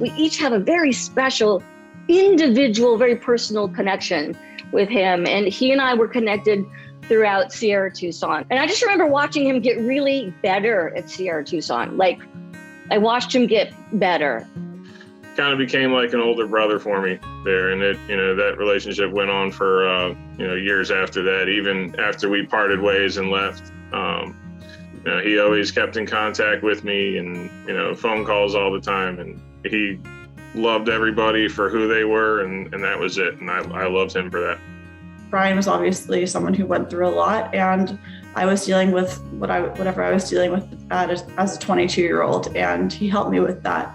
we each have a very special, individual, very personal connection with him. And he and I were connected throughout Sierra Tucson. And I just remember watching him get really better at Sierra Tucson. Like, I watched him get better. Kind of became like an older brother for me there. And that relationship went on for, years after that, even after we parted ways and left. He always kept in contact with me and, phone calls all the time. And he loved everybody for who they were. And that was it. And I loved him for that. Brian was obviously someone who went through a lot, and I was dealing with whatever I was dealing with as a 22-year-old, and he helped me with that.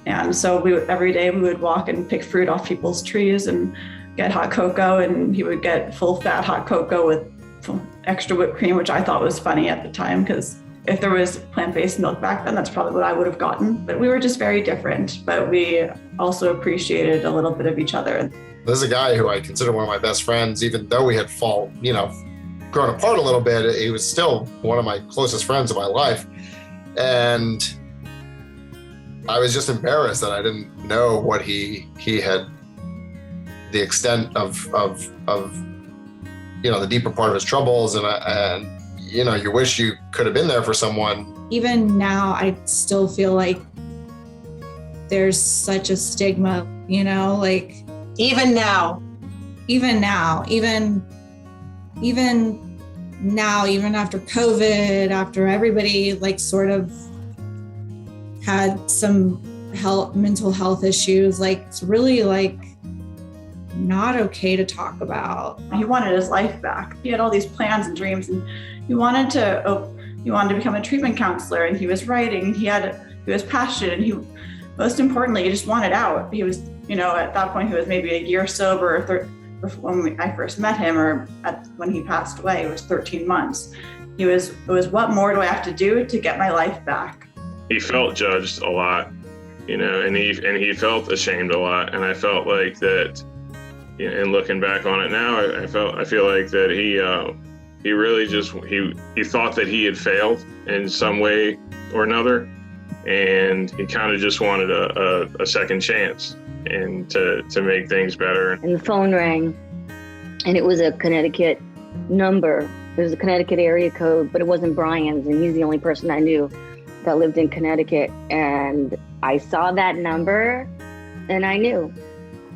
And so every day we would walk and pick fruit off people's trees and get hot cocoa, and he would get full fat hot cocoa with extra whipped cream, which I thought was funny at the time, because if there was plant-based milk back then, that's probably what I would have gotten. But we were just very different, but we also appreciated a little bit of each other. This is a guy who I consider one of my best friends, even though we had grown apart a little bit. He was still one of my closest friends of my life. And I was just embarrassed that I didn't know what he had, the extent of the deeper part of his troubles. And you wish you could have been there for someone. Even now, I still feel like there's such a stigma, Even now, even now, even after COVID, after everybody sort of had some mental health issues, it's really not okay to talk about. He wanted his life back. He had all these plans and dreams, and he wanted to become a treatment counselor, and he was writing, he was passionate, and most importantly, he just wanted out. He was, at that point, he was maybe a year sober when I first met him, or when he passed away, it was 13 months. It was, what more do I have to do to get my life back? He felt judged a lot, and he felt ashamed a lot. And I felt like that, and looking back on it now, I feel like that he really just, he thought that he had failed in some way or another. And he kind of just wanted a second chance and to make things better. And the phone rang, and it was a Connecticut number. It was a Connecticut area code, but it wasn't Brian's, and he's the only person I knew that lived in Connecticut. And I saw that number, and I knew.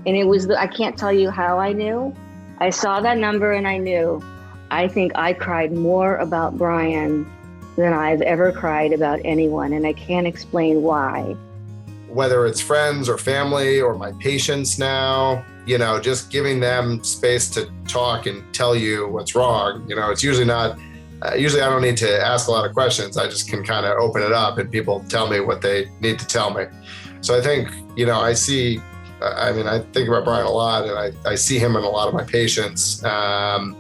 And it was, I can't tell you how I knew. I saw that number and I knew. I think I cried more about Brian than I've ever cried about anyone, and I can't explain why. Whether it's friends or family or my patients now, just giving them space to talk and tell you what's wrong. It's usually not, usually I don't need to ask a lot of questions. I just can kind of open it up and people tell me what they need to tell me. So I think, I think about Brian a lot, and I see him in a lot of my patients. And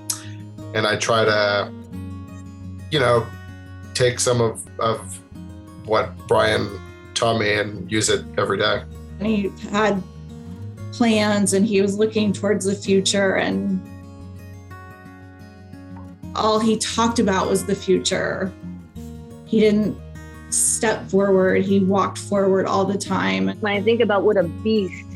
I try to, take some of what Brian taught me and use it every day. And he had plans and he was looking towards the future, and all he talked about was the future. He didn't step forward, he walked forward all the time. When I think about what a beast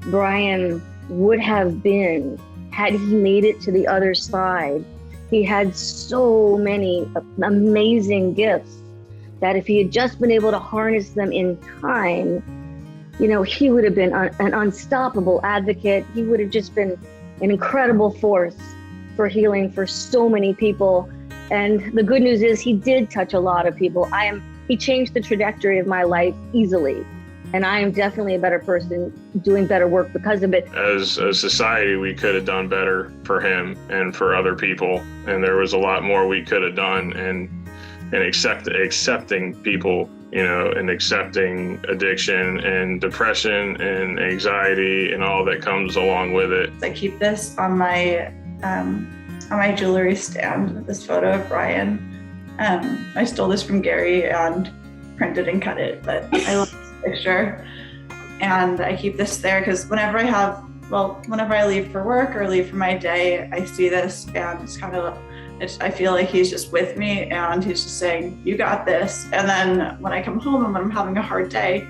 Brian would have been had he made it to the other side, he had so many amazing gifts that if he had just been able to harness them in time, he would have been an unstoppable advocate. He would have just been an incredible force for healing for so many people. And the good news is he did touch a lot of people. He changed the trajectory of my life easily. And I am definitely a better person doing better work because of it. As a society, we could have done better for him and for other people. And there was a lot more we could have done. And accepting people, and accepting addiction and depression and anxiety and all that comes along with it. I keep this on my jewelry stand, this photo of Brian. I stole this from Gary and printed and cut it, but I love picture, and I keep this there because whenever I leave for work or leave for my day, I see this, and I feel like he's just with me and he's just saying, you got this. And then when I come home and when I'm having a hard day,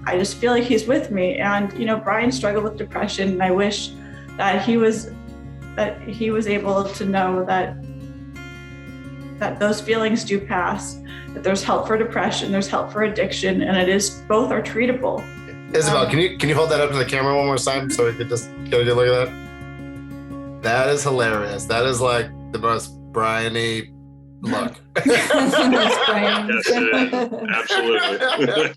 I just feel like he's with me. And, you know, Brian struggled with depression, and I wish that he was able to know that those feelings do pass, that there's help for depression, there's help for addiction, and both are treatable. Isabel, can you hold that up to the camera one more time so we could just get a good look at that? That is hilarious. That is like the most Brian-y look. Yes, it is. Absolutely.